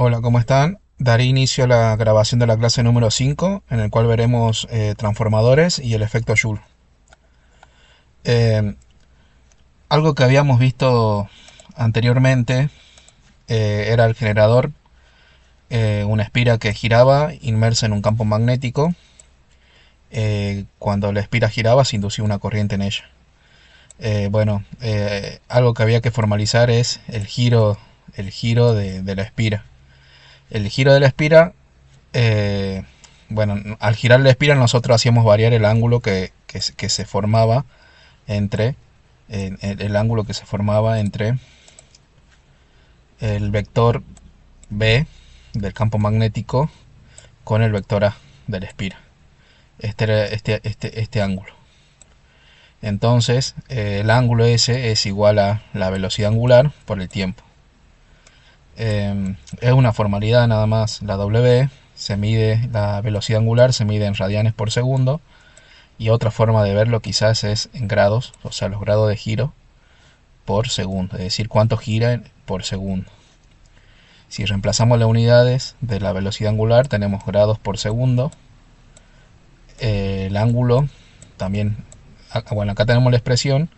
Hola, ¿cómo están? Daré inicio a la grabación de la clase número 5, en el cual veremos transformadores y el efecto Joule. Eh, Algo que habíamos visto anteriormente era el generador, una espira que giraba inmersa en un campo magnético. Cuando la espira giraba se inducía una corriente en ella. Algo que había que formalizar es el giro de la espira. El giro de la espira, eh, al girar la espiral nosotros hacíamos variar el ángulo que se formaba entre el ángulo que se formaba entre el vector B del campo magnético con el vector A de la espira. Este era este ángulo. Entonces, el ángulo S es igual a la velocidad angular por el tiempo. Es una formalidad nada más. La W se mide, la velocidad angular se mide en radianes por segundo. Y otra forma de verlo quizás es en grados, o sea, los grados de giro por segundo, es decir, cuánto gira por segundo. Si reemplazamos las unidades de la velocidad angular, tenemos grados por segundo. El ángulo también, acá tenemos la expresión,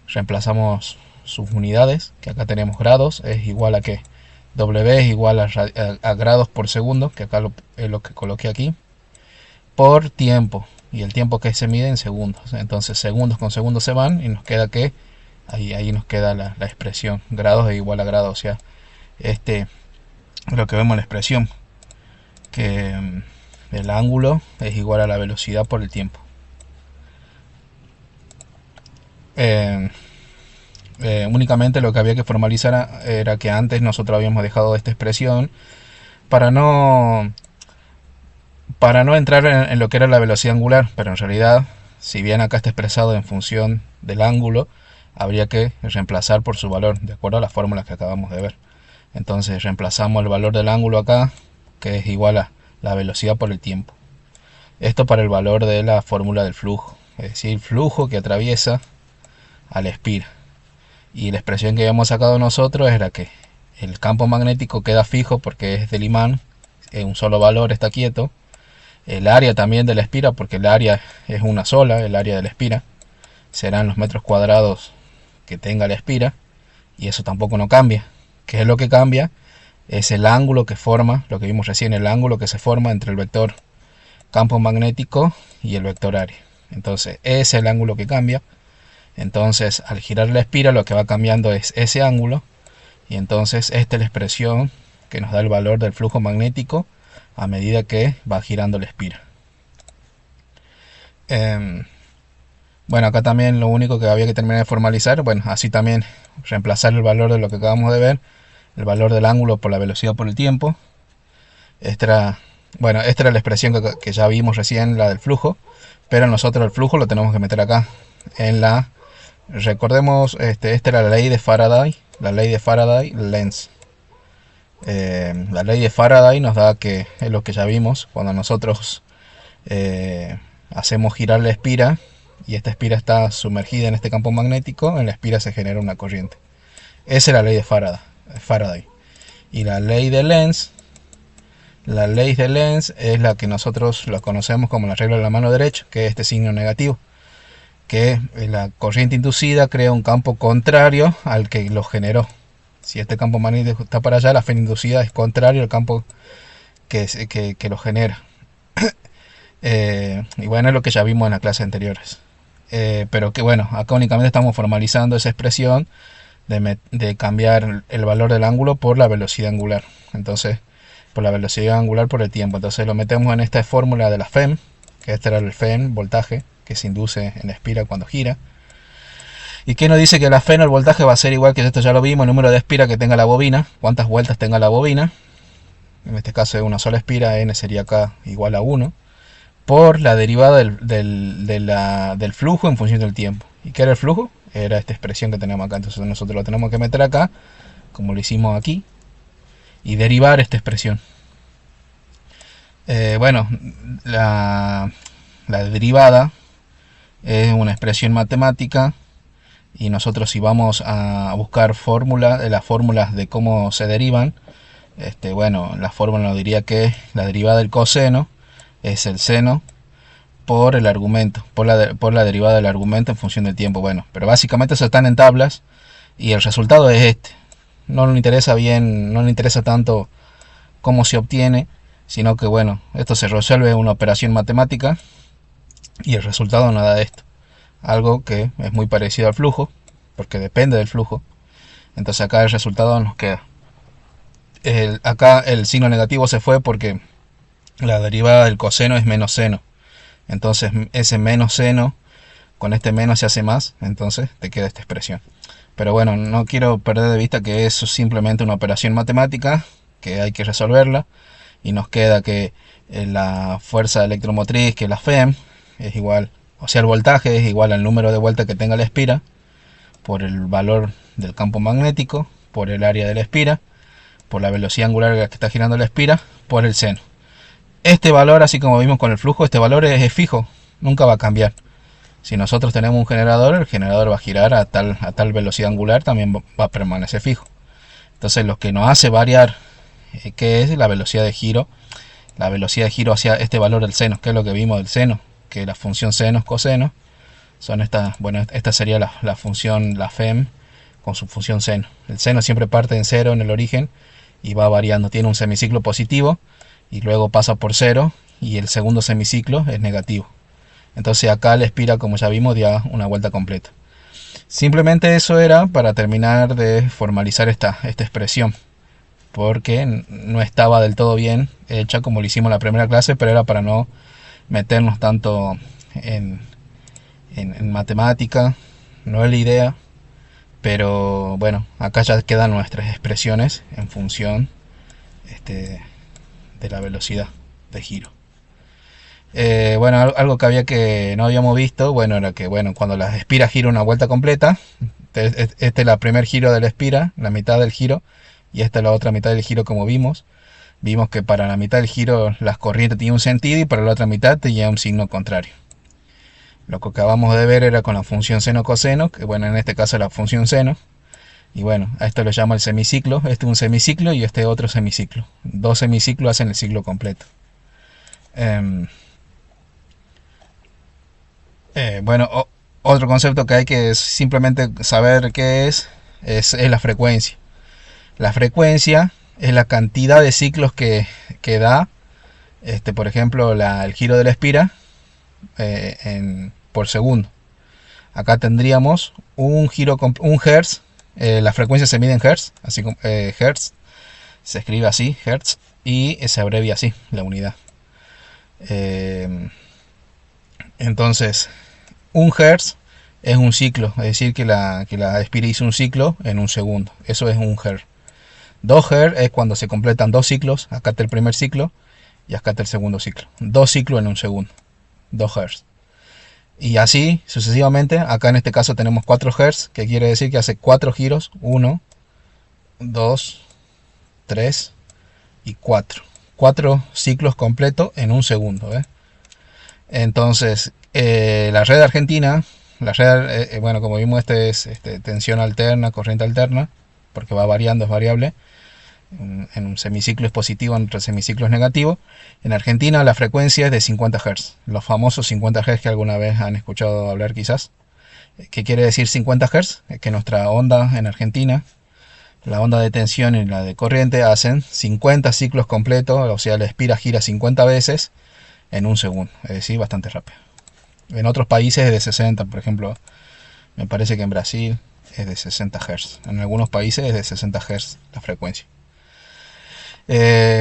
reemplazamos sus unidades, que acá tenemos grados, es igual a que W es igual a grados por segundo, que acá es lo que coloqué aquí, por tiempo, y el tiempo que se mide en segundos. Entonces segundos con segundos se van y nos queda que ahí nos queda la expresión grados es igual a grados, o sea, este lo que vemos en la expresión, que el ángulo es igual a la velocidad por el tiempo. eh, Únicamente lo que había que formalizar era que antes nosotros habíamos dejado esta expresión para no entrar en lo que era la velocidad angular, pero en realidad, si bien acá está expresado en función del ángulo, habría que reemplazar por su valor, de acuerdo a las fórmulas que acabamos de ver. Entonces reemplazamos el valor del ángulo acá, que es igual a la velocidad por el tiempo. Esto para el valor de la fórmula del flujo, es decir, el flujo que atraviesa a la espira. Y la expresión que habíamos sacado nosotros era que el campo magnético queda fijo porque es del imán, un solo valor está quieto. El área también de la espira, porque el área es una sola, el área de la espira, serán los metros cuadrados que tenga la espira, y eso tampoco no cambia. ¿Qué es lo que cambia? Es el ángulo que forma, lo que vimos recién, el ángulo que se forma entre el vector campo magnético y el vector área. Entonces, ese es el ángulo que cambia. Entonces, al girar la espira, lo que va cambiando es ese ángulo, y entonces esta es la expresión que nos da el valor del flujo magnético a medida que va girando la espira. Acá también lo único que había que terminar de formalizar, así también reemplazar el valor de lo que acabamos de ver, el valor del ángulo por la velocidad por el tiempo. Esta era la expresión que ya vimos recién, la del flujo, pero nosotros el flujo lo tenemos que meter acá. Recordemos, esta era la ley de Faraday, Lenz. La ley de Faraday nos da que es lo que ya vimos cuando nosotros hacemos girar la espira y esta espira está sumergida en este campo magnético. En la espira se genera una corriente. Esa es la ley de Faraday. Y la ley de Lenz es la que nosotros lo conocemos como la regla de la mano derecha, que es este signo negativo, que la corriente inducida crea un campo contrario al que lo generó. Si este campo magnético está para allá, la fe inducida es contrario al campo que lo genera. Y bueno, es lo que ya vimos en las clases anteriores. Pero que bueno, acá únicamente estamos formalizando esa expresión de cambiar el valor del ángulo por la velocidad angular. Entonces, por la velocidad angular por el tiempo. Entonces lo metemos en esta fórmula de la FEM, que este era el FEM, voltaje, que se induce en la espira cuando gira. ¿Y qué nos dice? Que la FEM, el voltaje, va a ser igual, que esto ya lo vimos, el número de espira que tenga la bobina, cuántas vueltas tenga la bobina. En este caso es una sola espira, N sería acá igual a 1, por la derivada del flujo en función del tiempo. ¿Y qué era el flujo? Era esta expresión que tenemos acá. Entonces nosotros lo tenemos que meter acá, como lo hicimos aquí, y derivar esta expresión. La derivada es una expresión matemática, y nosotros, si vamos a buscar las fórmulas de cómo se derivan, Bueno, la fórmula nos diría que la derivada del coseno es el seno por el argumento, por la derivada del argumento en función del tiempo. Bueno, pero básicamente eso están en tablas y el resultado es este. No nos interesa bien, no nos interesa tanto cómo se obtiene, sino que bueno, esto se resuelve en una operación matemática y el resultado nos da esto. Algo que es muy parecido al flujo, porque depende del flujo. Entonces acá el resultado nos queda. Acá el signo negativo se fue porque la derivada del coseno es menos seno. Entonces ese menos seno, con este menos se hace más, entonces te queda esta expresión. Pero bueno, no quiero perder de vista que eso es simplemente una operación matemática, que hay que resolverla, y nos queda que la fuerza electromotriz, que la FEM, es igual, o sea, el voltaje es igual al número de vueltas que tenga la espira, por el valor del campo magnético, por el área de la espira, por la velocidad angular a la que está girando la espira, por el seno. Este valor, así como vimos con el flujo, este valor es fijo, nunca va a cambiar. Si nosotros tenemos un generador, el generador va a girar a tal velocidad angular, también va a permanecer fijo. Entonces lo que nos hace variar, ¿qué es? La velocidad de giro. La velocidad de giro hacia este valor del seno, que es lo que vimos del seno, que la función seno, coseno, son estas, bueno, esta sería la función, la FEM, con su función seno. El seno siempre parte en cero en el origen y va variando, tiene un semiciclo positivo y luego pasa por cero y el segundo semiciclo es negativo. Entonces acá la espira, como ya vimos, da una vuelta completa. Simplemente eso era para terminar de formalizar esta expresión, porque no estaba del todo bien hecha como lo hicimos en la primera clase, pero era para no meternos tanto en matemática, no es la idea, pero bueno, acá ya quedan nuestras expresiones en función de la velocidad de giro. Bueno, algo que no habíamos visto, bueno, era que bueno, cuando la espira gira una vuelta completa, este es el primer giro de la espira, la mitad del giro, y esta es la otra mitad del giro como vimos. Vimos que para la mitad del giro las corrientes tienen un sentido y para la otra mitad tenía un signo contrario. Lo que acabamos de ver era con la función seno-coseno, que bueno, en este caso la función seno. Y bueno, a esto lo llama el semiciclo. Este es un semiciclo y este otro semiciclo. Dos semiciclos hacen el ciclo completo. Bueno, otro concepto que hay que simplemente saber qué es la frecuencia. La frecuencia es la cantidad de ciclos que da, por ejemplo, el giro de la espira por segundo. Acá tendríamos un giro con un hertz. La frecuencia se mide en hertz, así como hertz se escribe así, hertz, y se abrevia así la unidad. Entonces, un hertz es un ciclo, es decir, que la espira hizo un ciclo en un segundo. Eso es un hertz. 2 hertz es cuando se completan dos ciclos. Acá está el primer ciclo y acá está el segundo ciclo. Dos ciclos en un segundo. 2 hertz. Y así sucesivamente. Acá en este caso tenemos 4 hertz, que quiere decir que hace 4 giros. 1, 2, 3 y 4. 4 ciclos completos en un segundo. Entonces, la red argentina, bueno, como vimos, es tensión alterna, corriente alterna, porque va variando, es variable. En un semiciclo es positivo, en otro semiciclo es negativo. En Argentina la frecuencia es de 50 Hz, los famosos 50 Hz que alguna vez han escuchado hablar quizás. ¿Qué quiere decir 50 Hz? Que nuestra onda en Argentina, la onda de tensión y la de corriente, hacen 50 ciclos completos, o sea, la espira gira 50 veces en un segundo, es decir, bastante rápido. En otros países es de 60, por ejemplo, me parece que en Brasil es de 60 Hz. En algunos países es de 60 Hz la frecuencia.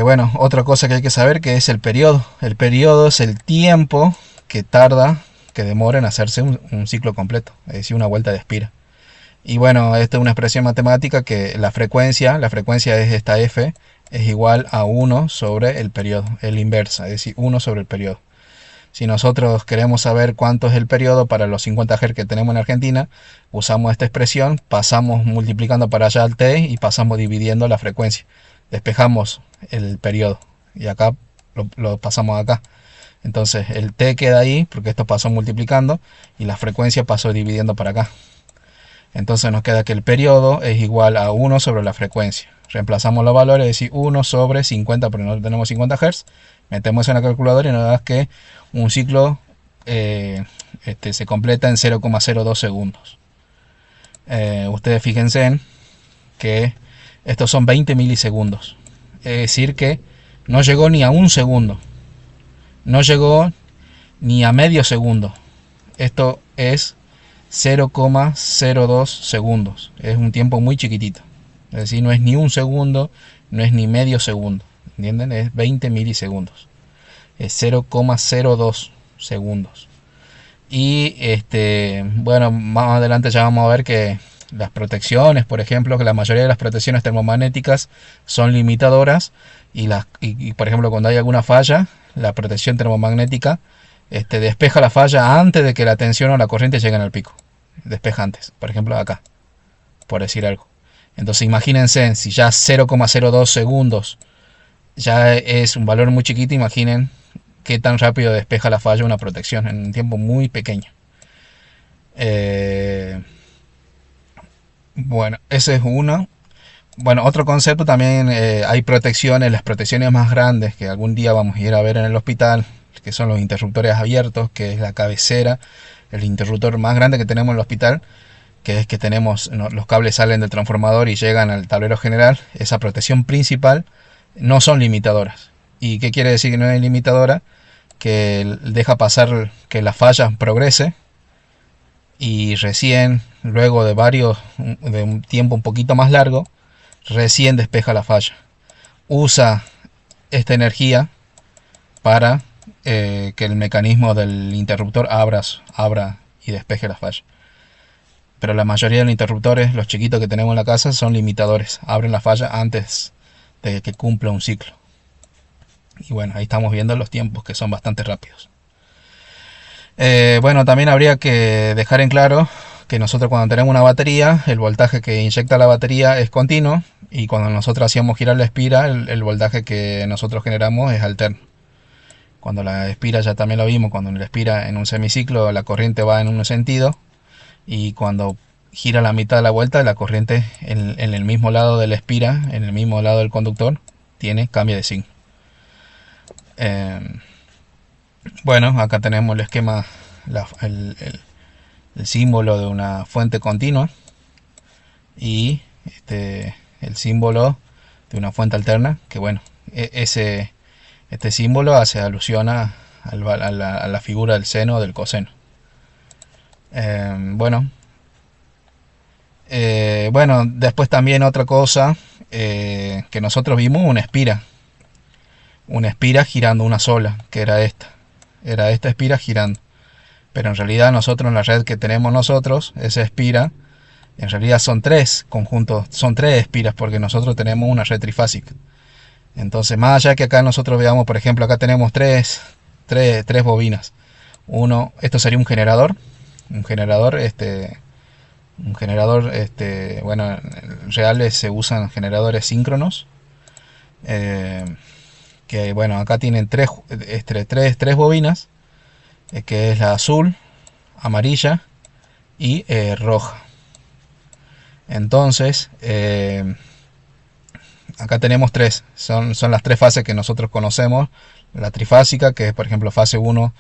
Bueno, otra cosa que hay que saber que es el periodo. El periodo es el tiempo que tarda, que demora en hacerse un ciclo completo, es decir, una vuelta de espira. Y bueno, esta es una expresión matemática que la frecuencia es esta f, es igual a 1 sobre el periodo, el inversa, es decir, 1 sobre el periodo. Si nosotros queremos saber cuánto es el periodo para los 50 Hz que tenemos en Argentina, usamos esta expresión, pasamos multiplicando para allá al t y pasamos dividiendo la frecuencia. Despejamos el periodo y acá lo pasamos acá. Entonces el t queda ahí porque esto pasó multiplicando y la frecuencia pasó dividiendo para acá. Entonces nos queda que el periodo es igual a 1 sobre la frecuencia. reemplazamos los valores, es decir, 1 sobre 50, porque no tenemos 50 Hz, metemos en la calculadora y nos da que un ciclo se completa en 0,02 segundos. Ustedes fíjense en que estos son 20 milisegundos, es decir que no llegó ni a un segundo, no llegó ni a medio segundo. Esto es 0,02 segundos, es un tiempo muy chiquitito, es decir, no es ni un segundo, no es ni medio segundo, ¿entienden? Es 20 milisegundos, es 0,02 segundos. Y bueno, más adelante ya vamos a ver que las protecciones, por ejemplo, que la mayoría de las protecciones termomagnéticas son limitadoras y por ejemplo, cuando hay alguna falla, la protección termomagnética despeja la falla antes de que la tensión o la corriente lleguen al pico. Despeja antes, por ejemplo acá, por decir algo. Entonces imagínense, si ya 0,02 segundos ya es un valor muy chiquito, imaginen qué tan rápido despeja la falla una protección en un tiempo muy pequeño. Bueno, ese es uno. Bueno, otro concepto también, hay protecciones, las protecciones más grandes que algún día vamos a ir a ver en el hospital, que son los interruptores abiertos, que es la cabecera, el interruptor más grande que tenemos en el hospital, que es que tenemos, los cables salen del transformador y llegan al tablero general. Esa protección principal no son limitadoras. ¿Y qué quiere decir que no es limitadora? Que deja pasar que la falla progrese y recién, luego de un tiempo un poquito más largo, recién despeja la falla. Usa esta energía para que el mecanismo del interruptor abra y despeje la falla. Pero la mayoría de los interruptores, los chiquitos que tenemos en la casa, son limitadores. Abren la falla antes de que cumpla un ciclo. Y bueno, ahí estamos viendo los tiempos que son bastante rápidos. Bueno, también habría que dejar en claro que nosotros cuando tenemos una batería, el voltaje que inyecta la batería es continuo, y cuando nosotros hacíamos girar la espira, el voltaje que nosotros generamos es alterno. Cuando la espira, ya también lo vimos, cuando la espira en un semiciclo la corriente va en un sentido, y cuando gira la mitad de la vuelta, la corriente en el mismo lado de la espira, en el mismo lado del conductor, cambia de signo. Bueno, acá tenemos el esquema, el símbolo de una fuente continua y el símbolo de una fuente alterna, que bueno, este símbolo hace alusión a la figura del seno o del coseno. Bueno, después también otra cosa que nosotros vimos, una espira girando una sola, que era esta espira girando. Pero en realidad nosotros, en la red que tenemos nosotros, esa espira, en realidad son tres conjuntos, son tres espiras, porque nosotros tenemos una red trifásica. Entonces, más allá que acá nosotros veamos, por ejemplo, acá tenemos tres bobinas. Esto sería un generador, bueno, en reales se usan generadores síncronos, que bueno, acá tienen tres bobinas, que es la azul, amarilla y roja. Entonces, acá tenemos tres, son las tres fases que nosotros conocemos. La trifásica, que es por ejemplo fase 1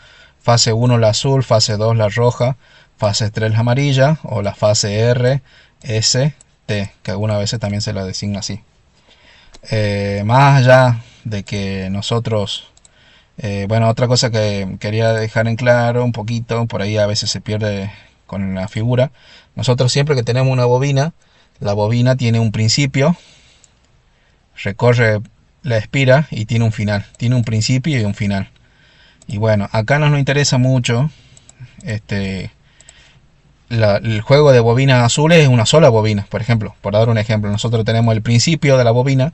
la azul, fase 2 la roja, fase 3 la amarilla, o la fase R, S, T, que algunas veces también se la designa así. Más allá de que nosotros, bueno, otra cosa que quería dejar en claro un poquito, por ahí a veces se pierde con la figura. Nosotros siempre que tenemos una bobina, la bobina tiene un principio, recorre la espira y tiene un final, tiene un principio y un final. Y bueno, acá nos interesa mucho el juego de bobinas azules. Es una sola bobina, por ejemplo, por dar un ejemplo, nosotros tenemos el principio de la bobina,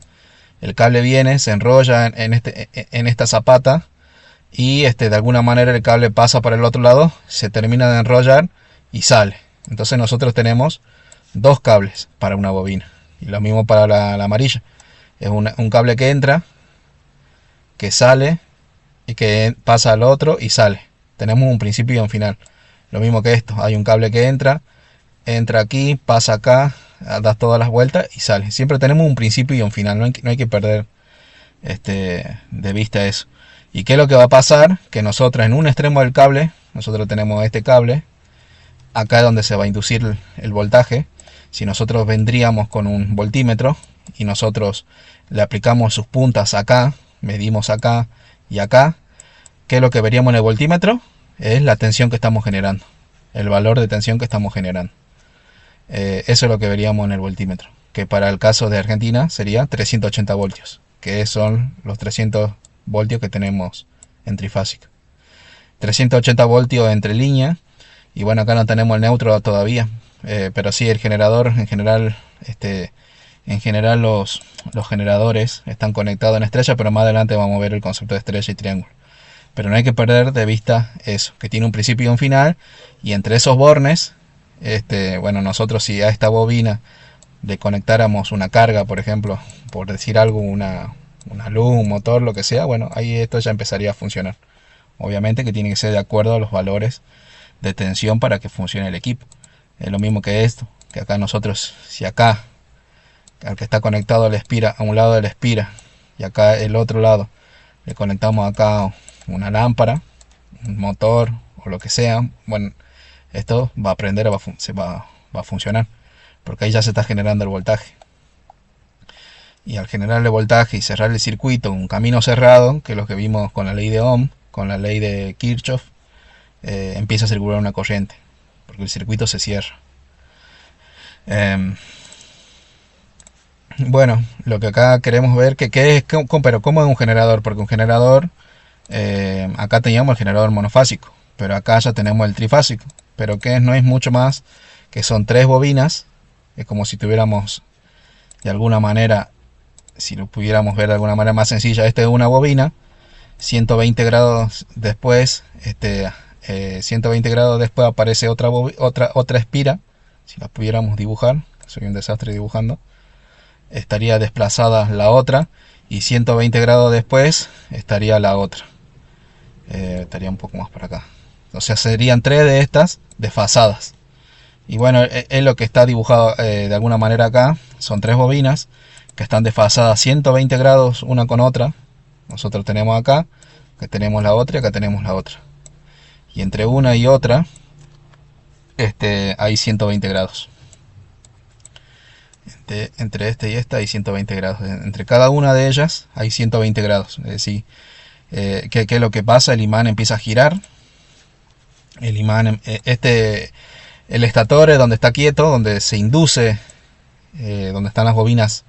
el cable viene, se enrolla en esta zapata, y de alguna manera el cable pasa por el otro lado, se termina de enrollar y sale. Entonces nosotros tenemos dos cables para una bobina, y lo mismo para la amarilla. Es un cable que entra, que sale y que pasa al otro y sale. Tenemos un principio y un final. Lo mismo que esto, hay un cable que entra aquí, pasa acá, das todas las vueltas y sale. Siempre tenemos un principio y un final, no hay que perder de vista eso. ¿Y qué es lo que va a pasar? Que nosotros en un extremo del cable, nosotros tenemos este cable, acá es donde se va a inducir el voltaje. Si nosotros vendríamos con un voltímetro y nosotros le aplicamos sus puntas acá, medimos acá y acá, ¿qué es lo que veríamos en el voltímetro? Es la tensión que estamos generando, el valor de tensión que estamos generando. Eso es lo que veríamos en el voltímetro, que para el caso de Argentina sería 380 voltios, que son los 300 voltios que tenemos en trifásica. 380 voltios entre línea, y bueno, acá no tenemos el neutro todavía, pero sí el generador, en general los generadores están conectados en estrella, pero más adelante vamos a ver el concepto de estrella y triángulo. Pero no hay que perder de vista eso, que tiene un principio y un final, y entre esos bornes, bueno, nosotros si a esta bobina le conectáramos una carga, por ejemplo, por decir algo, una luz, un motor, lo que sea, bueno, ahí esto ya empezaría a funcionar. Obviamente que tiene que ser de acuerdo a los valores de tensión para que funcione el equipo. Es lo mismo que esto, que acá nosotros, si acá al que está conectado al espira, a un lado del espira, y acá el otro lado le conectamos acá una lámpara, un motor o lo que sea, bueno, esto va a prender, va a funcionar, porque ahí ya se está generando el voltaje. Y al generar el voltaje y cerrar el circuito, un camino cerrado, que es lo que vimos con la ley de Ohm, con la ley de Kirchhoff, empieza a circular una corriente, porque el circuito se cierra. Bueno, lo que acá queremos ver, pero ¿cómo es un generador? Porque un generador, acá teníamos el generador monofásico, pero acá ya tenemos el trifásico. Pero que no es mucho más que son 3 bobinas, es como si tuviéramos de alguna manera, si lo pudiéramos ver de alguna manera más sencilla, esta es una bobina, 120 grados después, 120 grados después aparece otra espira, si la pudiéramos dibujar, soy un desastre dibujando, estaría desplazada la otra, y 120 grados después estaría la otra, estaría un poco más para acá. O sea, serían 3 de estas desfasadas. Y bueno, es lo que está dibujado de alguna manera acá. Son 3 bobinas que están desfasadas 120 grados una con otra. Nosotros tenemos acá, que tenemos la otra y acá tenemos la otra. Y entre una y otra hay 120 grados. Entre esta y esta hay 120 grados. Entre cada una de ellas hay 120 grados. Es decir, ¿qué es lo que pasa? El imán empieza a girar. El imán, el estator es donde está quieto, donde se induce, donde están las bobinas,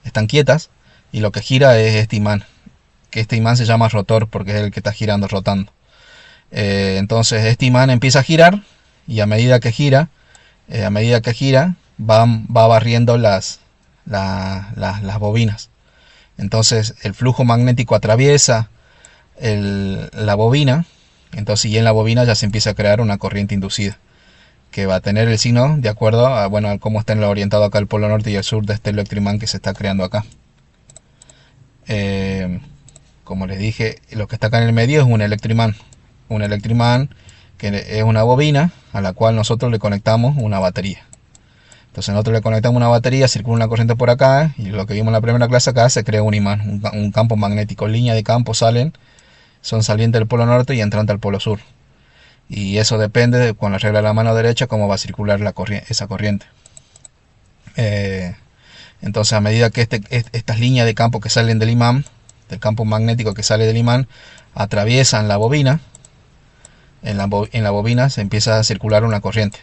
están quietas, y lo que gira es este imán, que este imán se llama rotor porque es el que está girando, rotando. Entonces este imán empieza a girar, y a medida que gira, va barriendo las bobinas. Entonces el flujo magnético atraviesa la bobina. Entonces, y en la bobina ya se empieza a crear una corriente inducida, que va a tener el signo de acuerdo a, bueno, a cómo está orientado acá el polo norte y el sur de este electroimán que se está creando acá. Como les dije, lo que está acá en el medio es un electroimán. Un electroimán que es una bobina a la cual nosotros le conectamos una batería. Entonces nosotros le conectamos una batería, circula una corriente por acá, y lo que vimos en la primera clase acá, se crea un imán, un campo magnético. Líneas de campo son salientes del polo norte y entrantes al polo sur. Y eso depende de, con la regla de la mano derecha, cómo va a circular esa corriente. Entonces, a medida que estas líneas de campo que salen del imán, del campo magnético que sale del imán, atraviesan la bobina, en la bobina se empieza a circular una corriente.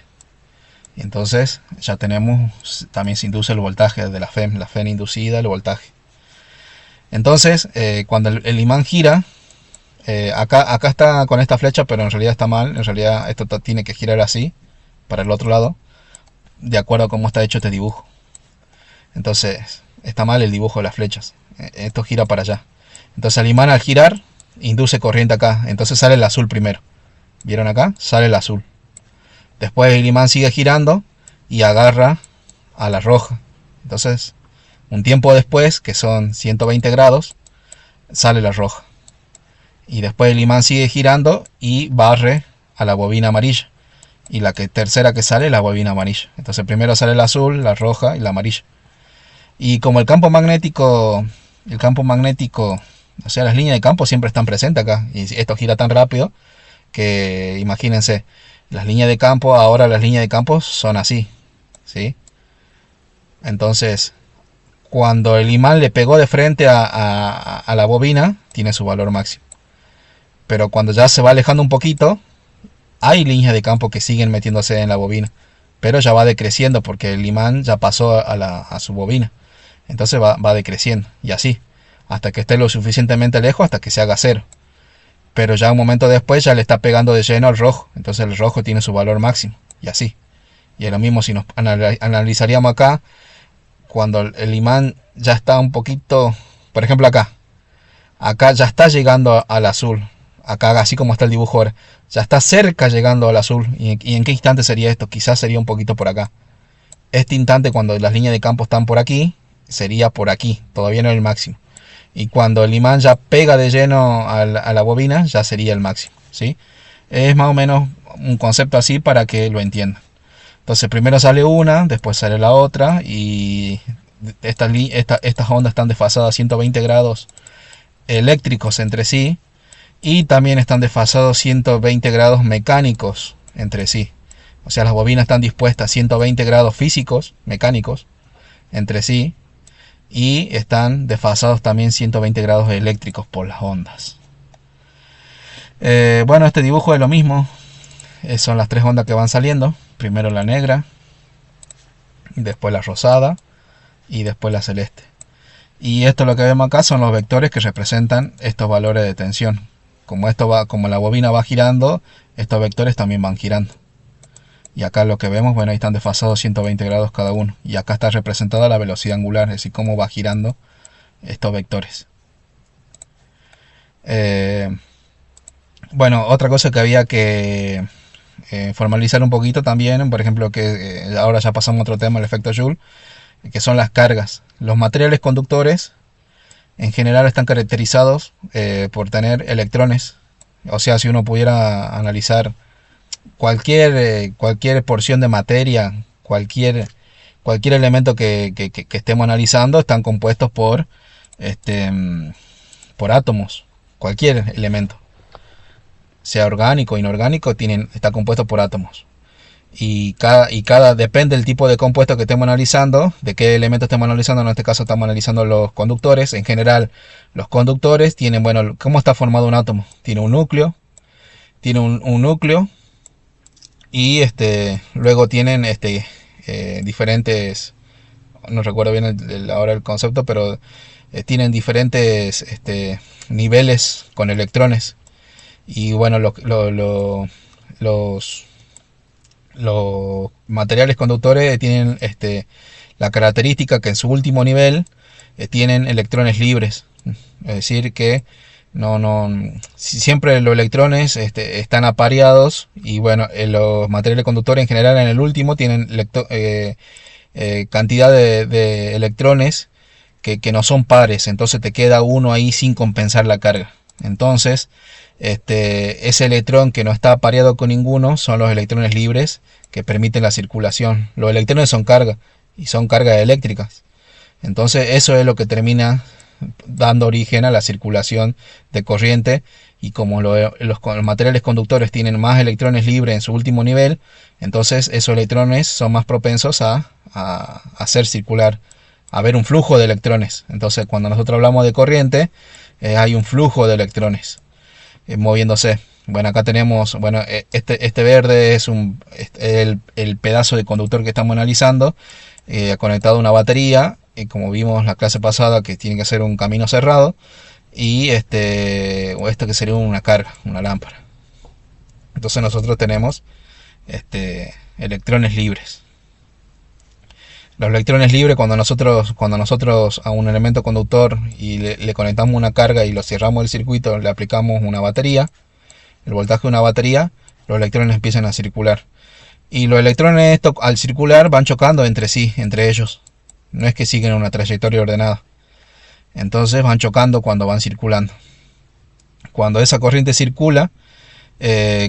Y entonces ya también se induce el voltaje de la FEM inducida, el voltaje. Entonces, cuando el imán gira, acá está con esta flecha, pero en realidad está mal. En realidad esto tiene que girar así, para el otro lado, de acuerdo a cómo está hecho este dibujo. Entonces está mal el dibujo de las flechas. Esto gira para allá. Entonces el imán, al girar, induce corriente acá. Entonces sale el azul primero. ¿Vieron acá? Sale el azul. Después el imán sigue girando y agarra a la roja. Entonces, un tiempo después, que son 120 grados, sale la roja. Y después el imán sigue girando y barre a la bobina amarilla. y la tercera que sale es la bobina amarilla. Entonces primero sale la azul, la roja y la amarilla. Y como el campo magnético, o sea, las líneas de campo siempre están presentes acá. Y esto gira tan rápido que imagínense, las líneas de campo, ahora las líneas de campo son así, ¿sí? Entonces, cuando el imán le pegó de frente a la bobina, tiene su valor máximo. Pero cuando ya se va alejando un poquito, hay líneas de campo que siguen metiéndose en la bobina, pero ya va decreciendo porque el imán ya pasó a su bobina. Entonces va decreciendo y así, hasta que esté lo suficientemente lejos, hasta que se haga cero. Pero ya un momento después ya le está pegando de lleno al rojo, entonces el rojo tiene su valor máximo y así. Y es lo mismo si nos analizaríamos acá, cuando el imán ya está un poquito, por ejemplo acá ya está llegando al azul, acá así como está el dibujo ahora, ya está cerca llegando al azul. ¿Y en qué instante sería esto? Quizás sería un poquito por acá. Este instante, cuando las líneas de campo están por aquí, sería por aquí, todavía no es el máximo. Y cuando el imán ya pega de lleno a la bobina, ya sería el máximo, ¿sí? Es más o menos un concepto así para que lo entiendan. Entonces primero sale una, después sale la otra, y estas ondas están desfasadas a 120 grados eléctricos entre sí, y también están desfasados 120 grados mecánicos entre sí. O sea, las bobinas están dispuestas a 120 grados físicos, mecánicos, entre sí, y están desfasados también 120 grados eléctricos por las ondas. Bueno, este dibujo es lo mismo. Son las tres ondas que van saliendo. Primero la negra, después la rosada y después la celeste. Y esto lo que vemos acá son los vectores que representan estos valores de tensión. Como la bobina va girando, estos vectores también van girando. Y acá lo que vemos, bueno, ahí están desfasados 120 grados cada uno. Y acá está representada la velocidad angular, es decir, cómo va girando estos vectores. Bueno, otra cosa que había que formalizar un poquito también, por ejemplo, que ahora ya pasamos a otro tema, el efecto Joule, que son las cargas. Los materiales conductores en general están caracterizados por tener electrones. O sea, si uno pudiera analizar cualquier porción de materia, cualquier elemento que estemos analizando, están compuestos por átomos. Cualquier elemento, sea orgánico o inorgánico, está compuesto por átomos. Y depende del tipo de compuesto que estemos analizando, de qué elemento estemos analizando. En este caso estamos analizando los conductores. En general, los conductores tienen, bueno, ¿cómo está formado un átomo? Tiene un núcleo, y luego tienen diferentes, no recuerdo bien ahora el concepto, pero tienen diferentes niveles con electrones. Y bueno, los materiales conductores tienen la característica que en su último nivel tienen electrones libres. Es decir que siempre los electrones están apareados, y bueno, los materiales conductores en general en el último tienen cantidad de electrones que no son pares, entonces te queda uno ahí sin compensar la carga. Entonces ese electrón que no está apareado con ninguno son los electrones libres que permiten la circulación. Los electrones son carga, y son cargas eléctricas. Entonces eso es lo que termina dando origen a la circulación de corriente. Y como los materiales conductores tienen más electrones libres en su último nivel, entonces esos electrones son más propensos a hacer circular, a haber un flujo de electrones. Entonces cuando nosotros hablamos de corriente, hay un flujo de electrones moviéndose. Bueno, acá tenemos, bueno, este verde es el pedazo de conductor que estamos analizando, conectado a una batería, y como vimos la clase pasada, que tiene que ser un camino cerrado, y o esto que sería una carga, una lámpara. Entonces nosotros tenemos electrones libres. Los electrones libres, cuando nosotros a un elemento conductor y le conectamos una carga y lo cerramos el circuito, le aplicamos una batería, el voltaje de una batería, los electrones empiezan a circular. Y los electrones al circular van chocando entre sí, entre ellos. No es que siguen una trayectoria ordenada. Entonces van chocando cuando van circulando. Cuando esa corriente circula,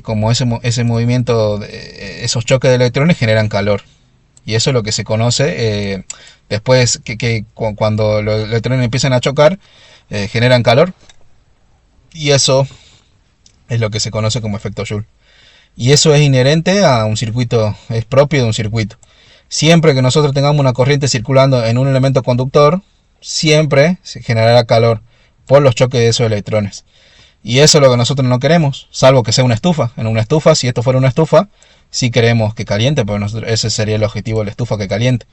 como ese movimiento, esos choques de electrones generan calor. Y eso es lo que se conoce después cuando los electrones empiezan a chocar, generan calor. Y eso es lo que se conoce como efecto Joule. Y eso es inherente a un circuito, es propio de un circuito. Siempre que nosotros tengamos una corriente circulando en un elemento conductor, siempre se generará calor por los choques de esos electrones. Y eso es lo que nosotros no queremos, salvo que sea una estufa. En una estufa, si esto fuera una estufa, sí queremos que caliente, porque ese sería el objetivo de la estufa, que caliente.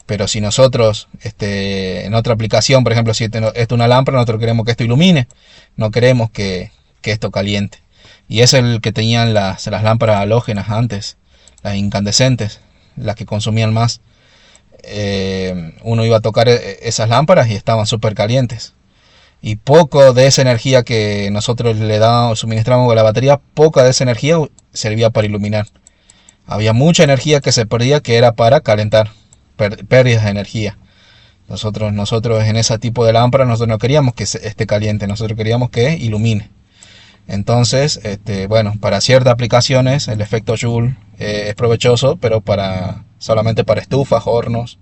Pero si nosotros, en otra aplicación, por ejemplo, si esto es una lámpara, nosotros queremos que esto ilumine, no queremos que esto caliente. Y es el que tenían las lámparas halógenas antes, las incandescentes, las que consumían más. Uno iba a tocar esas lámparas y estaban súper calientes. Y poco de esa energía que nosotros le dábamos, suministramos a la batería, poca de esa energía servía para iluminar. Había mucha energía que se perdía, que era para calentar, pérdidas de energía. Nosotros en ese tipo de lámpara, nosotros no queríamos que esté caliente, nosotros queríamos que ilumine. Entonces, bueno, para ciertas aplicaciones el efecto Joule es provechoso, pero solamente para estufas, hornos,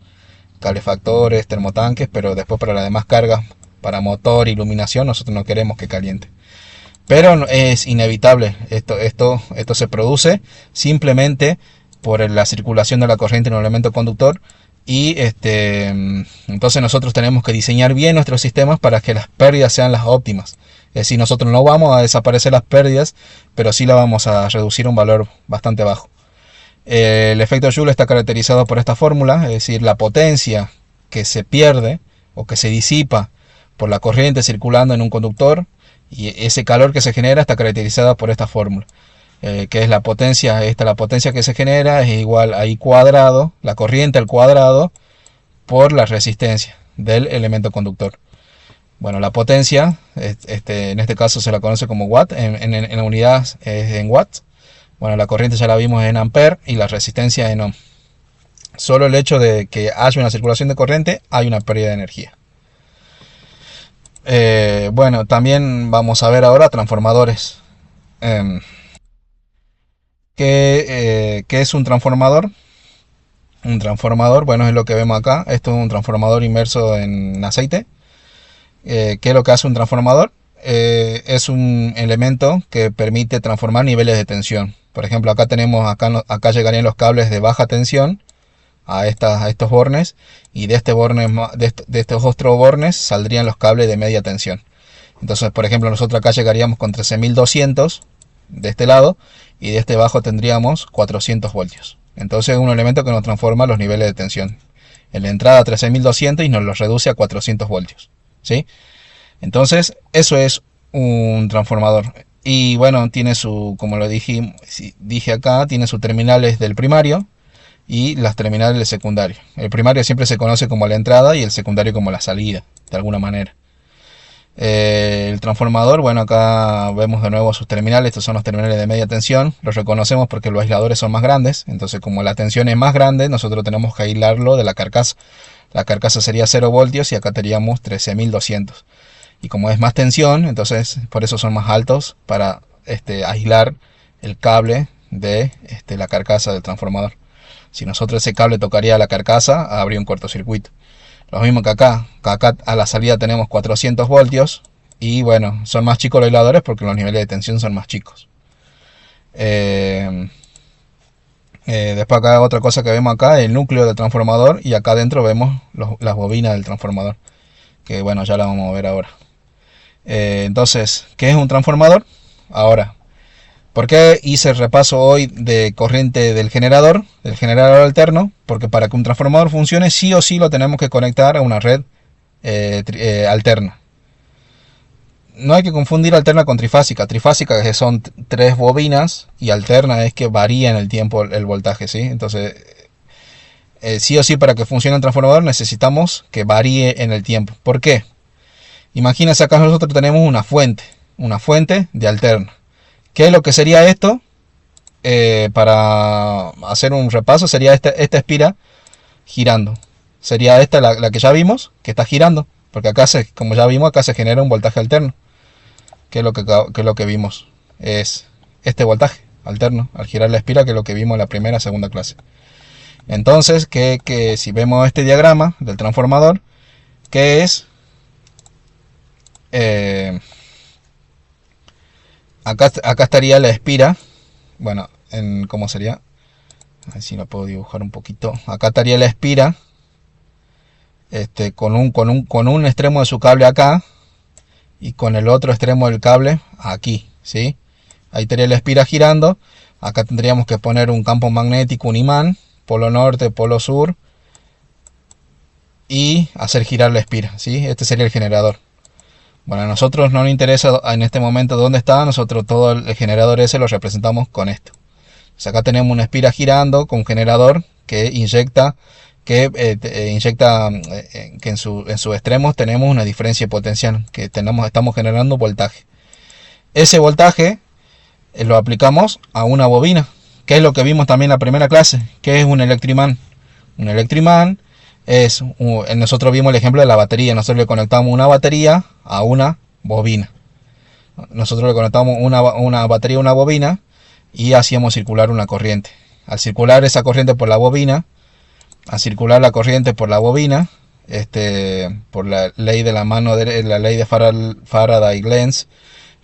calefactores, termotanques, pero después para las demás cargas, para motor, iluminación, nosotros no queremos que caliente. Pero es inevitable, esto se produce simplemente por la circulación de la corriente en un elemento conductor. Y entonces nosotros tenemos que diseñar bien nuestros sistemas para que las pérdidas sean las óptimas. Es decir, nosotros no vamos a desaparecer las pérdidas, pero sí la vamos a reducir a un valor bastante bajo. El efecto Joule está caracterizado por esta fórmula, es decir, la potencia que se pierde o que se disipa por la corriente circulando en un conductor, y ese calor que se genera está caracterizada por esta fórmula. Que es la potencia, la potencia que se genera es igual a I cuadrado, la corriente al cuadrado, por la resistencia del elemento conductor. Bueno, la potencia, en este caso se la conoce como watt, en la unidad es en watts. Bueno, la corriente ya la vimos en ampere y la resistencia en ohm. Solo el hecho de que haya una circulación de corriente, hay una pérdida de energía. Bueno, también vamos a ver ahora transformadores. ¿Qué es un transformador? Un transformador, bueno, es lo que vemos acá. Esto es un transformador inmerso en aceite. ¿Qué es lo que hace un transformador? Es un elemento que permite transformar niveles de tensión. Por ejemplo, acá llegarían los cables de baja tensión a estos bornes, y de estos otros bornes saldrían los cables de media tensión. Entonces, por ejemplo, nosotros acá llegaríamos con 13.200 de este lado, y de este bajo tendríamos 400 voltios. Entonces es un elemento que nos transforma los niveles de tensión. En la entrada a 13.200 y nos los reduce a 400 voltios. ¿Sí? Entonces eso es un transformador. Y bueno, tiene como lo dije acá, tiene sus terminales del primario y las terminales del secundario. El primario siempre se conoce como la entrada y el secundario como la salida, de alguna manera. El transformador, bueno, acá vemos de nuevo sus terminales. Estos son los terminales de media tensión. Los reconocemos porque los aisladores son más grandes. Entonces, como la tensión es más grande, nosotros tenemos que aislarlo de la carcasa. La carcasa sería 0 voltios y acá teníamos 13.200. Y como es más tensión, entonces por eso son más altos, para aislar el cable de la carcasa del transformador. Si nosotros ese cable tocaría la carcasa, habría un cortocircuito. Lo mismo que acá a la salida tenemos 400 voltios. Y bueno, son más chicos los aisladores porque los niveles de tensión son más chicos. Después acá otra cosa que vemos acá, el núcleo del transformador. Y acá adentro vemos las bobinas del transformador, que bueno, ya la vamos a ver ahora. Entonces, ¿qué es un transformador? Ahora, ¿por qué hice el repaso hoy de corriente del generador alterno? Porque para que un transformador funcione, sí o sí lo tenemos que conectar a una red alterna. No hay que confundir alterna con trifásica. Trifásica que son 3 bobinas, y alterna es que varía en el tiempo el voltaje, ¿sí? Entonces, sí o sí, para que funcione un transformador necesitamos que varíe en el tiempo. ¿Por qué? Imagínense, acá nosotros tenemos una fuente de alterna. ¿Qué es lo que sería esto? Para hacer un repaso, sería esta espira girando. Sería esta la que ya vimos, que está girando. Porque acá, como ya vimos, acá se genera un voltaje alterno. ¿Qué es lo que vimos? Es este voltaje alterno al girar la espira, que es lo que vimos en la primera segunda clase. Entonces, que si vemos este diagrama del transformador, que es acá estaría la espira. Bueno, ¿cómo sería? A ver si lo puedo dibujar un poquito. Acá estaría la espira, con un extremo de su cable acá y con el otro extremo del cable aquí, ¿sí? Ahí estaría la espira girando. Acá tendríamos que poner un campo magnético, un imán, polo norte, polo sur, y hacer girar la espira, ¿sí? Este sería el generador. Bueno, a nosotros no nos interesa en este momento dónde está. Nosotros todo el generador ese lo representamos con esto. Pues acá tenemos una espira girando con un generador que inyecta, que en sus extremos tenemos una diferencia potencial, que estamos generando voltaje. Ese voltaje lo aplicamos a una bobina, que es lo que vimos también en la primera clase, que es un electroimán. Un electroimán es, nosotros vimos el ejemplo de la batería. Nosotros le conectamos una batería a una bobina. Nosotros le conectamos una batería a una bobina y hacíamos circular una corriente. Al circular esa corriente por la bobina, por la ley de la ley de Faraday-Lenz,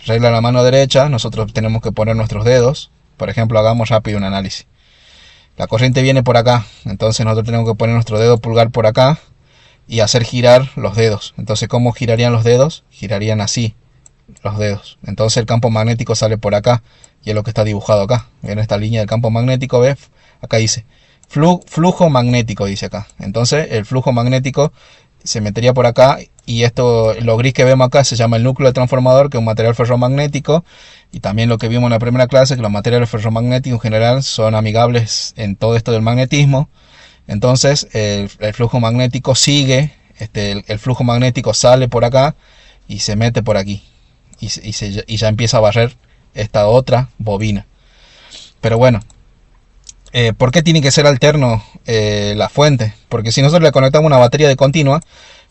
regla de la mano derecha, nosotros tenemos que poner nuestros dedos. Por ejemplo, hagamos rápido un análisis. La corriente viene por acá, entonces nosotros tenemos que poner nuestro dedo pulgar por acá y hacer girar los dedos. Entonces, ¿cómo girarían los dedos? Girarían así los dedos. Entonces el campo magnético sale por acá, y es lo que está dibujado acá. En esta línea del campo magnético, ¿ves? Acá dice flujo magnético, dice acá. Entonces el flujo magnético se metería por acá, y esto, lo gris que vemos acá, se llama el núcleo de transformador, que es un material ferromagnético. Y también lo que vimos en la primera clase, que los materiales ferromagnéticos en general son amigables en todo esto del magnetismo. Entonces el flujo magnético sigue, el flujo magnético sale por acá y se mete por aquí, y ya empieza a barrer esta otra bobina. Pero bueno, ¿por qué tiene que ser alterno la fuente? Porque si nosotros le conectamos una batería de continua,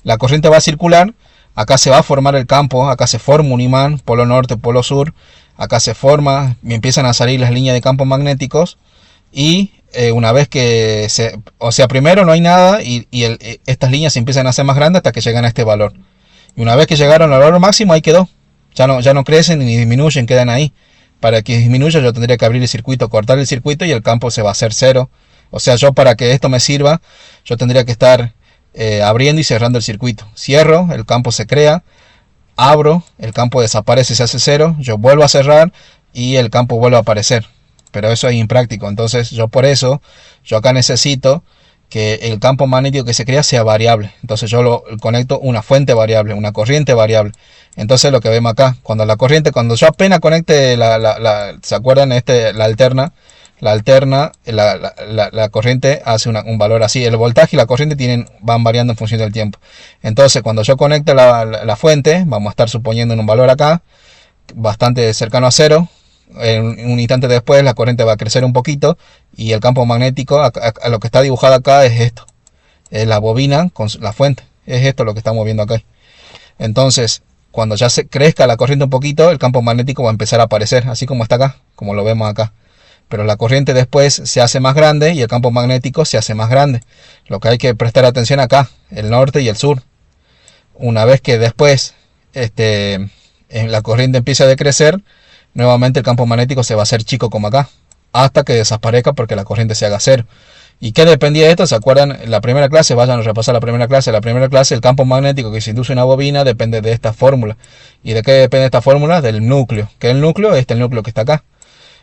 la corriente va a circular, acá se va a formar el campo, acá se forma un imán, polo norte, polo sur, acá se forma, y empiezan a salir las líneas de campos magnéticos, y una vez que primero no hay nada, y estas líneas se empiezan a hacer más grandes hasta que llegan a este valor. Y una vez que llegaron al valor máximo, ahí quedó. Ya no crecen ni disminuyen, quedan ahí. Para que disminuya, yo tendría que abrir el circuito, cortar el circuito, y el campo se va a hacer cero. O sea, para que esto me sirva, yo tendría que estar abriendo y cerrando el circuito. Cierro, el campo se crea. Abro, el campo desaparece, se hace cero. Yo vuelvo a cerrar y el campo vuelve a aparecer. Pero eso es impráctico. Entonces por eso yo acá necesito que el campo magnético que se crea sea variable. Entonces yo conecto una fuente variable, una corriente variable. Entonces lo que vemos acá, cuando yo apenas conecte ¿se acuerdan? La corriente hace un valor así. El voltaje y la corriente van variando en función del tiempo. Entonces cuando yo conecte la fuente, vamos a estar suponiendo en un valor acá bastante cercano a cero. En un instante después la corriente va a crecer un poquito, y el campo magnético, a lo que está dibujado acá, es esto, es la bobina con la fuente, es esto lo que estamos viendo acá. Entonces cuando ya se crezca la corriente un poquito, el campo magnético va a empezar a aparecer, así como está acá, como lo vemos acá. Pero la corriente después se hace más grande y el campo magnético se hace más grande. Lo que hay que prestar atención acá, el norte y el sur. Una vez que después la corriente empieza a decrecer, nuevamente el campo magnético se va a hacer chico como acá, hasta que desaparezca porque la corriente se haga cero. ¿Y qué dependía de esto? ¿Se acuerdan? En la primera clase, vayan a repasar la primera clase. En la primera clase, el campo magnético que se induce en una bobina depende de esta fórmula. ¿Y de qué depende esta fórmula? Del núcleo. ¿Qué es el núcleo? El núcleo que está acá.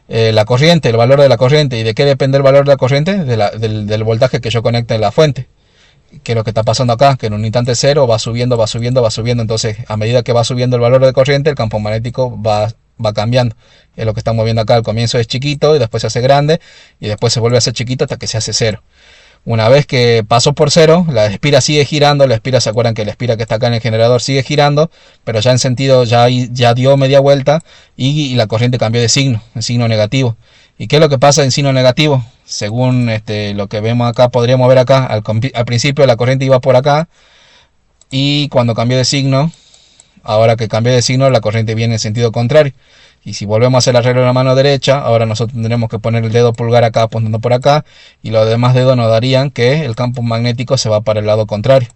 La corriente, el valor de la corriente. ¿Y de qué depende el valor de la corriente? Del voltaje que yo conecte en la fuente. Que es lo que está pasando acá, que en un instante cero va subiendo. Entonces, a medida que va subiendo el valor de corriente, el campo magnético va cambiando. Es lo que estamos viendo acá. Al comienzo es chiquito y después se hace grande, y después se vuelve a ser chiquito hasta que se hace cero. Una vez que pasó por cero, la espira sigue girando. La espira, ¿se acuerdan que la espira que está acá en el generador sigue girando? Pero ya en sentido, ya dio media vuelta, y la corriente cambió de signo, en signo negativo. ¿Y qué es lo que pasa en signo negativo? Según lo que vemos acá, podríamos ver acá, al principio la corriente iba por acá, y cuando cambió de signo, ahora que cambió de signo, la corriente viene en sentido contrario. Y si volvemos a hacer el arreglo de la mano derecha, ahora nosotros tendremos que poner el dedo pulgar acá apuntando por acá, y los demás dedos nos darían que el campo magnético se va para el lado contrario.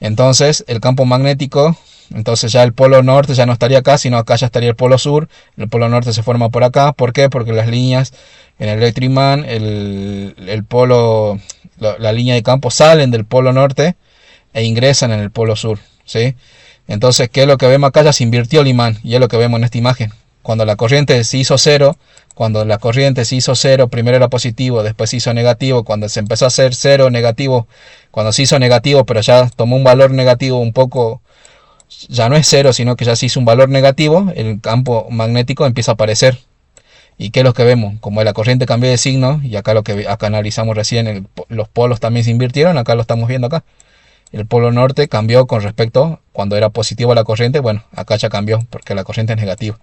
Entonces el campo magnético, entonces ya el polo norte ya no estaría acá, sino acá ya estaría el polo sur. El polo norte se forma por acá. ¿Por qué? Porque las líneas en el electroimán, la línea de campo salen del polo norte e ingresan en el polo sur, ¿sí? Entonces, ¿qué es lo que vemos acá? Ya se invirtió el imán, y es lo que vemos en esta imagen. Cuando la corriente se hizo cero, primero era positivo, después se hizo negativo. Cuando se empezó a hacer cero, negativo, cuando se hizo negativo, pero ya tomó un valor negativo un poco, ya no es cero, sino que ya se hizo un valor negativo, el campo magnético empieza a aparecer. ¿Y qué es lo que vemos? Como la corriente cambió de signo, y acá acá analizamos recién, los polos también se invirtieron, acá lo estamos viendo acá. El polo norte cambió con respecto cuando era positivo la corriente, bueno, acá ya cambió porque la corriente es negativa.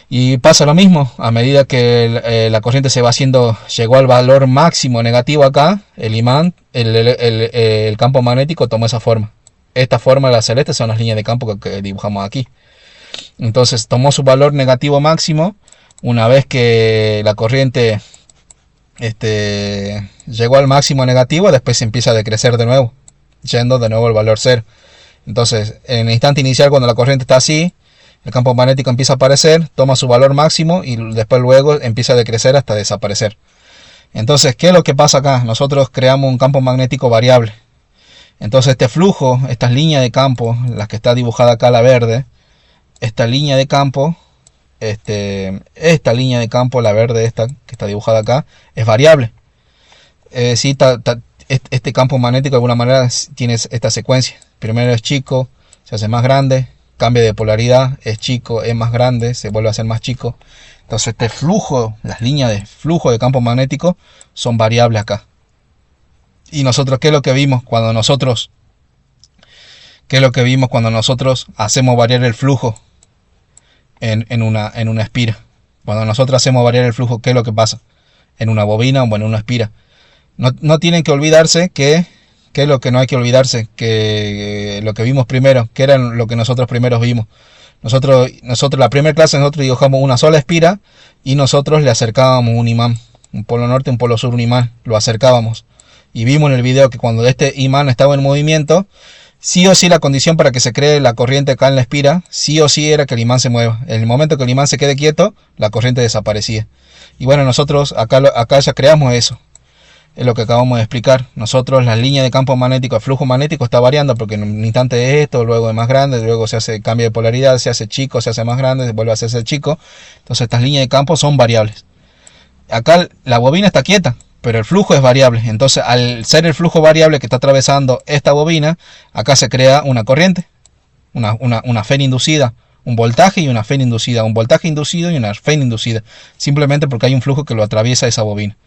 Y pasa lo mismo, a medida que la corriente se va haciendo, llegó al valor máximo negativo acá, el imán, el campo magnético tomó esa forma. Esta forma, la celeste, son las líneas de campo que dibujamos aquí. Entonces tomó su valor negativo máximo. Una vez que la corriente llegó al máximo negativo, después se empieza a decrecer de nuevo, yendo de nuevo al valor cero. Entonces, en el instante inicial, cuando la corriente está así, el campo magnético empieza a aparecer, toma su valor máximo y después luego empieza a decrecer hasta desaparecer. Entonces, ¿qué es lo que pasa acá? Nosotros creamos un campo magnético variable. Entonces, este flujo, estas líneas de campo, las que está dibujada acá la verde, esta línea de campo, esta línea de campo, la verde, esta que está dibujada acá, es variable. Sí, este campo magnético de alguna manera tiene esta secuencia. Primero es chico, se hace más grande, cambia de polaridad, es chico, es más grande, se vuelve a hacer más chico. Entonces este flujo, las líneas de flujo de campo magnético son variables acá. Y nosotros, ¿qué es lo que vimos cuando nosotros hacemos variar el flujo en una espira? Cuando nosotros hacemos variar el flujo, ¿qué es lo que pasa? En una bobina o en una espira. No tienen que olvidarse que es lo que no hay que olvidarse, que lo que vimos primero, que era lo que nosotros primero vimos. Nosotros la primera clase, nosotros dibujamos una sola espira y nosotros le acercábamos un imán, un polo norte, un polo sur, un imán, lo acercábamos. Y vimos en el video que cuando este imán estaba en movimiento, sí o sí la condición para que se cree la corriente acá en la espira, sí o sí era que el imán se mueva. En el momento que el imán se quede quieto, la corriente desaparecía. Y bueno, nosotros acá ya creamos eso. Es lo que acabamos de explicar. Nosotros la línea de campo magnético, el flujo magnético está variando, porque en un instante es esto, luego es más grande, luego se hace cambio de polaridad, se hace chico, se hace más grande, se vuelve a hacerse chico. Entonces estas líneas de campo son variables. Acá la bobina está quieta, pero el flujo es variable. Entonces, al ser el flujo variable que está atravesando esta bobina, acá se crea una corriente, una FEN inducida, un voltaje y una FEN inducida, un voltaje inducido y una FEN inducida, simplemente porque hay un flujo que lo atraviesa esa bobina.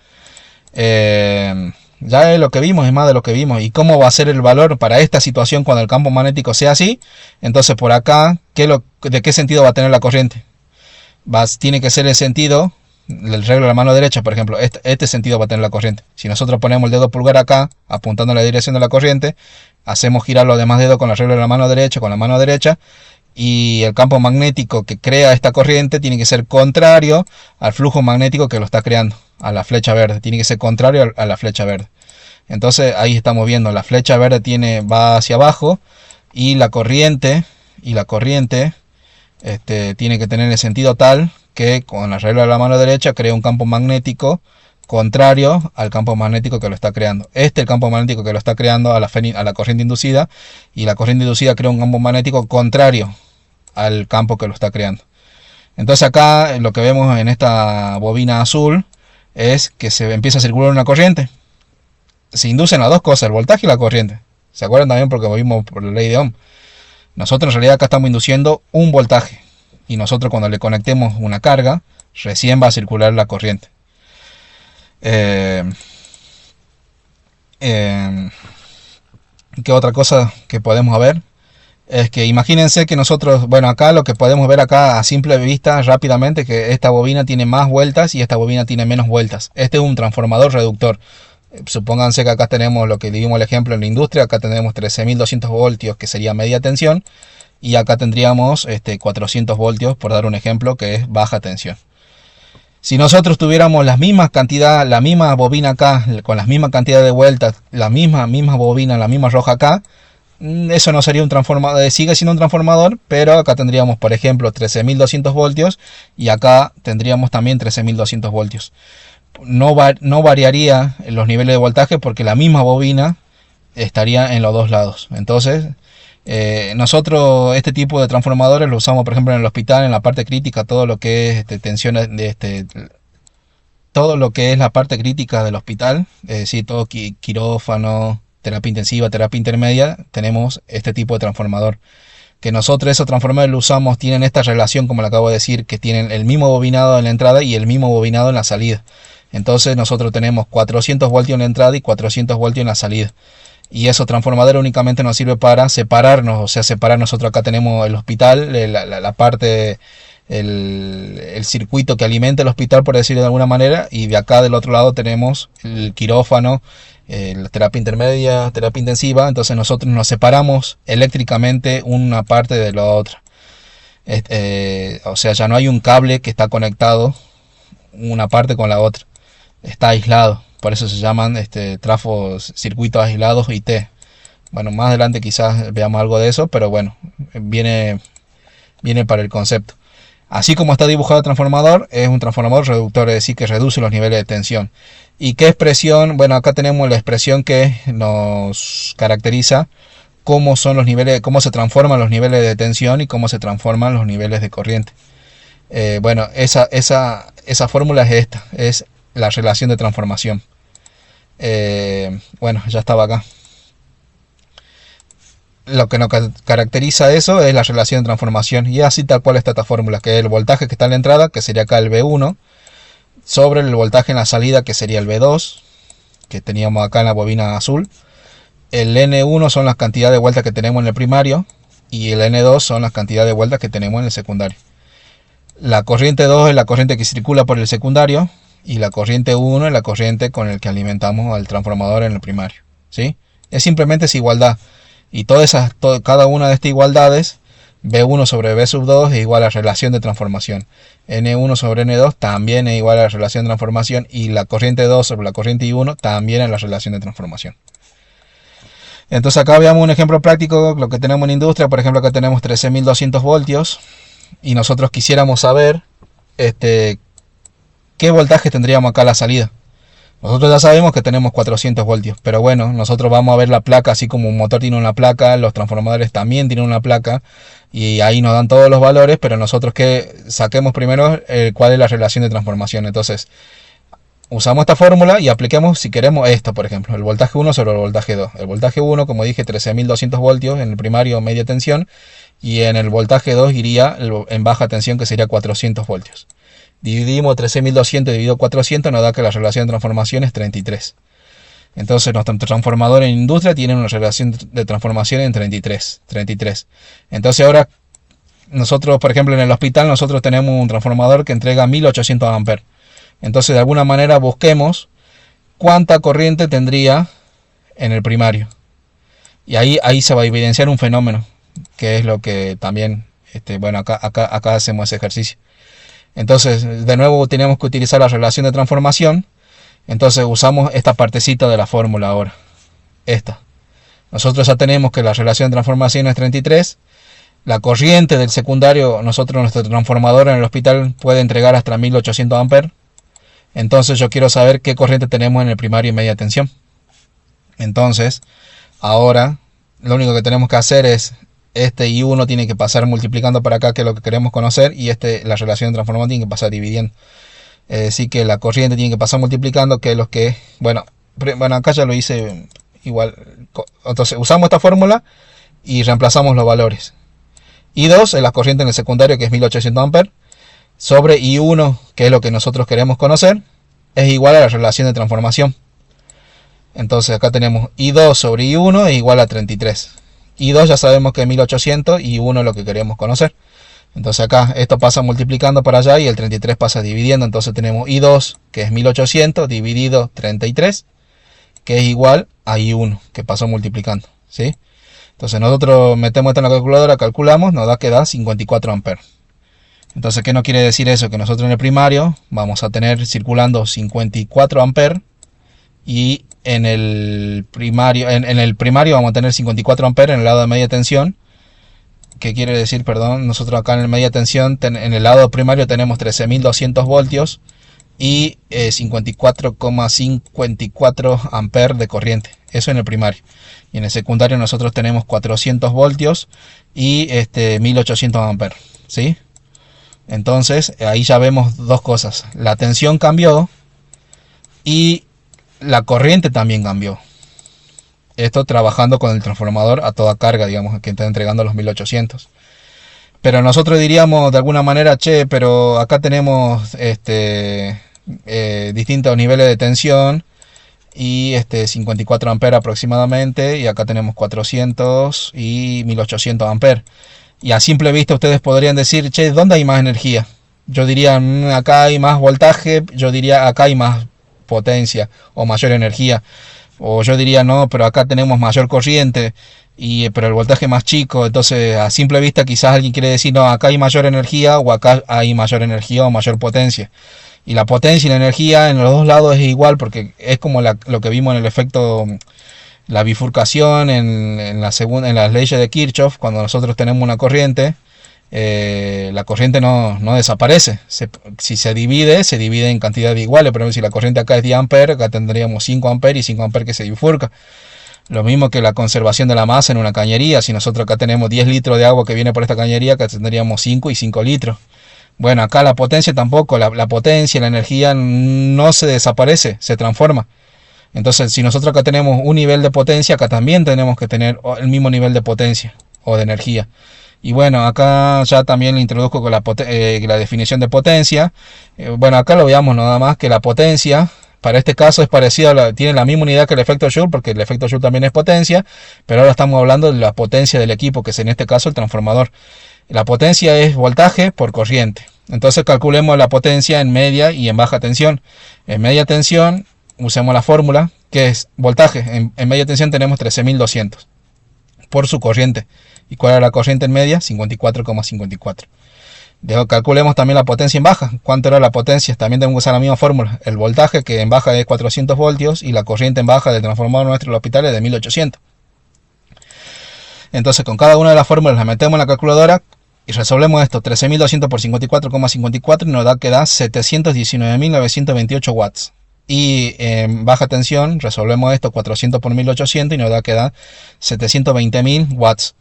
Ya es lo que vimos, es más de lo que vimos. ¿Y cómo va a ser el valor para esta situación cuando el campo magnético sea así? Entonces, por acá, ¿de qué sentido va a tener la corriente? Tiene que ser el sentido, el reglo de la mano derecha, por ejemplo, este sentido va a tener la corriente. Si nosotros ponemos el dedo pulgar acá, apuntando en la dirección de la corriente, hacemos girar los demás dedos con el reglo de la mano derecha, y el campo magnético que crea esta corriente tiene que ser contrario al flujo magnético que lo está creando, a la flecha verde, tiene que ser contrario a la flecha verde. Entonces ahí estamos viendo, la flecha verde va hacia abajo, y la corriente tiene que tener el sentido tal que con la regla de la mano derecha crea un campo magnético contrario al campo magnético que lo está creando. Es el campo magnético que lo está creando a la corriente inducida, y la corriente inducida crea un campo magnético contrario al campo que lo está creando. Entonces acá lo que vemos en esta bobina azul es que se empieza a circular una corriente. Se inducen las dos cosas, el voltaje y la corriente. ¿Se acuerdan también? Porque lo vimos por la ley de Ohm. Nosotros en realidad acá estamos induciendo un voltaje, y nosotros cuando le conectemos una carga, recién va a circular la corriente. ¿Qué otra cosa que podemos ver? Es que imagínense que nosotros, bueno, acá lo que podemos ver acá a simple vista rápidamente, que esta bobina tiene más vueltas y esta bobina tiene menos vueltas. Este es un transformador reductor. Supónganse que acá tenemos lo que dimos el ejemplo en la industria, acá tenemos 13.200 voltios, que sería media tensión, y acá tendríamos 400 voltios, por dar un ejemplo, que es baja tensión. Si nosotros tuviéramos la misma bobina acá, con la misma cantidad de vueltas, la misma bobina, la misma roja acá, eso no sería un transformador, sigue siendo un transformador, pero acá tendríamos, por ejemplo, 13.200 voltios y acá tendríamos también 13.200 voltios. No variaría los niveles de voltaje porque la misma bobina estaría en los dos lados. Entonces, nosotros este tipo de transformadores lo usamos, por ejemplo, en el hospital, en la parte crítica, todo lo que es tensiones de todo lo que es la parte crítica del hospital, es decir, todo quirófano, terapia intensiva, terapia intermedia, tenemos este tipo de transformador. Que nosotros esos transformadores lo usamos, tienen esta relación, como le acabo de decir, que tienen el mismo bobinado en la entrada y el mismo bobinado en la salida. Entonces nosotros tenemos 400 voltios en la entrada y 400 voltios en la salida. Y esos transformadores únicamente nos sirve para separarnos, o sea, separar. Nosotros acá tenemos el hospital, la parte, el circuito que alimenta el hospital, por decirlo de alguna manera, y de acá del otro lado tenemos el quirófano, la terapia intermedia, terapia intensiva. Entonces nosotros nos separamos eléctricamente una parte de la otra. O sea, ya no hay un cable que está conectado una parte con la otra, está aislado. Por eso se llaman trafos, circuitos aislados IT. Bueno, más adelante quizás veamos algo de eso, pero bueno, viene para el concepto. Así como está dibujado el transformador, es un transformador reductor, es decir, que reduce los niveles de tensión. ¿Y qué expresión? Bueno, acá tenemos la expresión que nos caracteriza cómo son los niveles, cómo se transforman los niveles de tensión y cómo se transforman los niveles de corriente. Bueno, esa fórmula es esta, es la relación de transformación. Bueno, ya estaba acá. Lo que nos caracteriza eso es la relación de transformación, y así tal cual está esta fórmula, que es el voltaje que está en la entrada, que sería acá el V1, sobre el voltaje en la salida, que sería el V2, que teníamos acá en la bobina azul. El N1 son las cantidades de vueltas que tenemos en el primario, y el N2 son las cantidades de vueltas que tenemos en el secundario. La corriente 2 es la corriente que circula por el secundario, y la corriente 1 es la corriente con el que alimentamos al transformador en el primario, ¿sí? Es simplemente esa igualdad, y cada una de estas igualdades, V1 sobre V sub 2 es igual a la relación de transformación, N1 sobre N2 también es igual a la relación de transformación, y la corriente 2 sobre la corriente I1 también es la relación de transformación. Entonces acá veamos un ejemplo práctico, lo que tenemos en industria. Por ejemplo, acá tenemos 13.200 voltios y nosotros quisiéramos saber qué voltaje tendríamos acá a la salida. Nosotros ya sabemos que tenemos 400 voltios, pero bueno, nosotros vamos a ver la placa, así como un motor tiene una placa, los transformadores también tienen una placa, y ahí nos dan todos los valores, pero nosotros que saquemos primero cuál es la relación de transformación. Entonces, usamos esta fórmula y apliquemos, si queremos, esto, por ejemplo, el voltaje 1 sobre el voltaje 2. El voltaje 1, como dije, 13.200 voltios en el primario media tensión, y en el voltaje 2 iría en baja tensión, que sería 400 voltios. Dividimos 13.200 dividido 400, nos da que la relación de transformación es 33. Entonces nuestro transformador en industria tiene una relación de transformación en 33. Entonces ahora nosotros, por ejemplo, en el hospital nosotros tenemos un transformador que entrega 1800 amperes. Entonces de alguna manera busquemos cuánta corriente tendría en el primario. Y ahí se va a evidenciar un fenómeno, que es lo que también, bueno, acá hacemos ese ejercicio. Entonces, de nuevo tenemos que utilizar la relación de transformación. Entonces usamos esta partecita de la fórmula ahora. Esta. Nosotros ya tenemos que la relación de transformación es 33. La corriente del secundario, nuestro transformador en el hospital puede entregar hasta 1800 amperes. Entonces yo quiero saber qué corriente tenemos en el primario y media tensión. Entonces, ahora lo único que tenemos que hacer es I1 tiene que pasar multiplicando para acá, que es lo que queremos conocer, y la relación de transformación tiene que pasar dividiendo. Así que la corriente tiene que pasar multiplicando, que es lo que, bueno, acá ya lo hice igual. Entonces usamos esta fórmula y reemplazamos los valores. I2 es la corriente en el secundario, que es 1800 amperes, sobre I1, que es lo que nosotros queremos conocer, es igual a la relación de transformación. Entonces acá tenemos I2 sobre I1 es igual a 33. I2 ya sabemos que es 1800 y I1 es lo que queremos conocer. Entonces acá esto pasa multiplicando para allá y el 33 pasa dividiendo. Entonces tenemos I2, que es 1800, dividido 33, que es igual a I1, que pasó multiplicando, ¿sí? Entonces nosotros metemos esto en la calculadora, calculamos, nos da que da 54 amperes. Entonces, ¿qué no quiere decir eso? Que nosotros en el primario vamos a tener circulando 54 amperes y en el primario vamos a tener 54 amperes en el lado de media tensión. ¿Qué quiere decir? Perdón, nosotros acá en el media tensión, en el lado primario tenemos 13.200 voltios y 54,54 amperes de corriente. Eso en el primario. Y en el secundario nosotros tenemos 400 voltios y 1800 amperes. ¿Sí? Entonces ahí ya vemos dos cosas. La tensión cambió y la corriente también cambió. Esto trabajando con el transformador a toda carga, digamos, que está entregando los 1800. Pero nosotros diríamos de alguna manera, che, pero acá tenemos distintos niveles de tensión y 54 amperes aproximadamente, y acá tenemos 400 y 1800 amperes. Y a simple vista ustedes podrían decir, che, ¿dónde hay más energía? Yo diría, acá hay más voltaje, yo diría, acá hay más potencia o mayor energía. O yo diría, no, pero acá tenemos mayor corriente, pero el voltaje más chico. Entonces, a simple vista quizás alguien quiere decir, no, acá hay mayor energía o acá hay mayor energía o mayor potencia. Y la potencia y la energía en los dos lados es igual, porque es como lo que vimos en el efecto, la bifurcación en las leyes de Kirchhoff. Cuando nosotros tenemos una corriente, la corriente no desaparece. Si se divide en cantidades iguales. Por ejemplo, si la corriente acá es 10 amperes, acá tendríamos 5 amperes y 5 amperes que se bifurca. Lo mismo que la conservación de la masa en una cañería. Si nosotros acá tenemos 10 litros de agua que viene por esta cañería, acá tendríamos 5 y 5 litros. Bueno, acá la potencia tampoco. La potencia, la energía no se desaparece, se transforma. Entonces, si nosotros acá tenemos un nivel de potencia, acá también tenemos que tener el mismo nivel de potencia o de energía. Y bueno, acá ya también le introduzco con la definición de potencia. Bueno, acá lo veamos nada más que la potencia, para este caso es parecido, tiene la misma unidad que el efecto Joule, porque el efecto Joule también es potencia, pero ahora estamos hablando de la potencia del equipo, que es en este caso el transformador. La potencia es voltaje por corriente. Entonces calculemos la potencia en media y en baja tensión. En media tensión usemos la fórmula, que es voltaje. En media tensión tenemos 13.200 por su corriente. ¿Y cuál era la corriente en media? 54,54. Calculemos también la potencia en baja. ¿Cuánto era la potencia? También tenemos que usar la misma fórmula. El voltaje, que en baja es 400 voltios, y la corriente en baja del transformador nuestro del hospital es de 1800. Entonces, con cada una de las fórmulas la metemos en la calculadora y resolvemos esto. 13.200 por 54,54 y nos da que da 719.928 watts. Y en baja tensión resolvemos esto, 400 por 1800, y nos da que da 720.000 watts.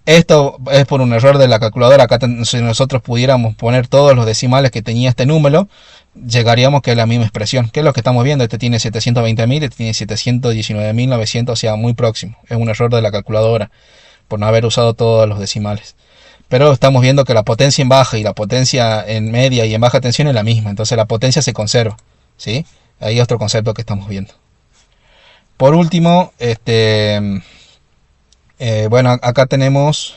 Esto es por un error de la calculadora. Acá si nosotros pudiéramos poner todos los decimales que tenía este número, llegaríamos que es la misma expresión. ¿Qué es lo que estamos viendo? Este tiene 720.000, este tiene 719.900, o sea, muy próximo. Es un error de la calculadora por no haber usado todos los decimales. Pero estamos viendo que la potencia en baja y la potencia en media y en baja tensión es la misma. Entonces la potencia se conserva, ¿sí? Ahí otro concepto que estamos viendo. Por último, bueno, acá tenemos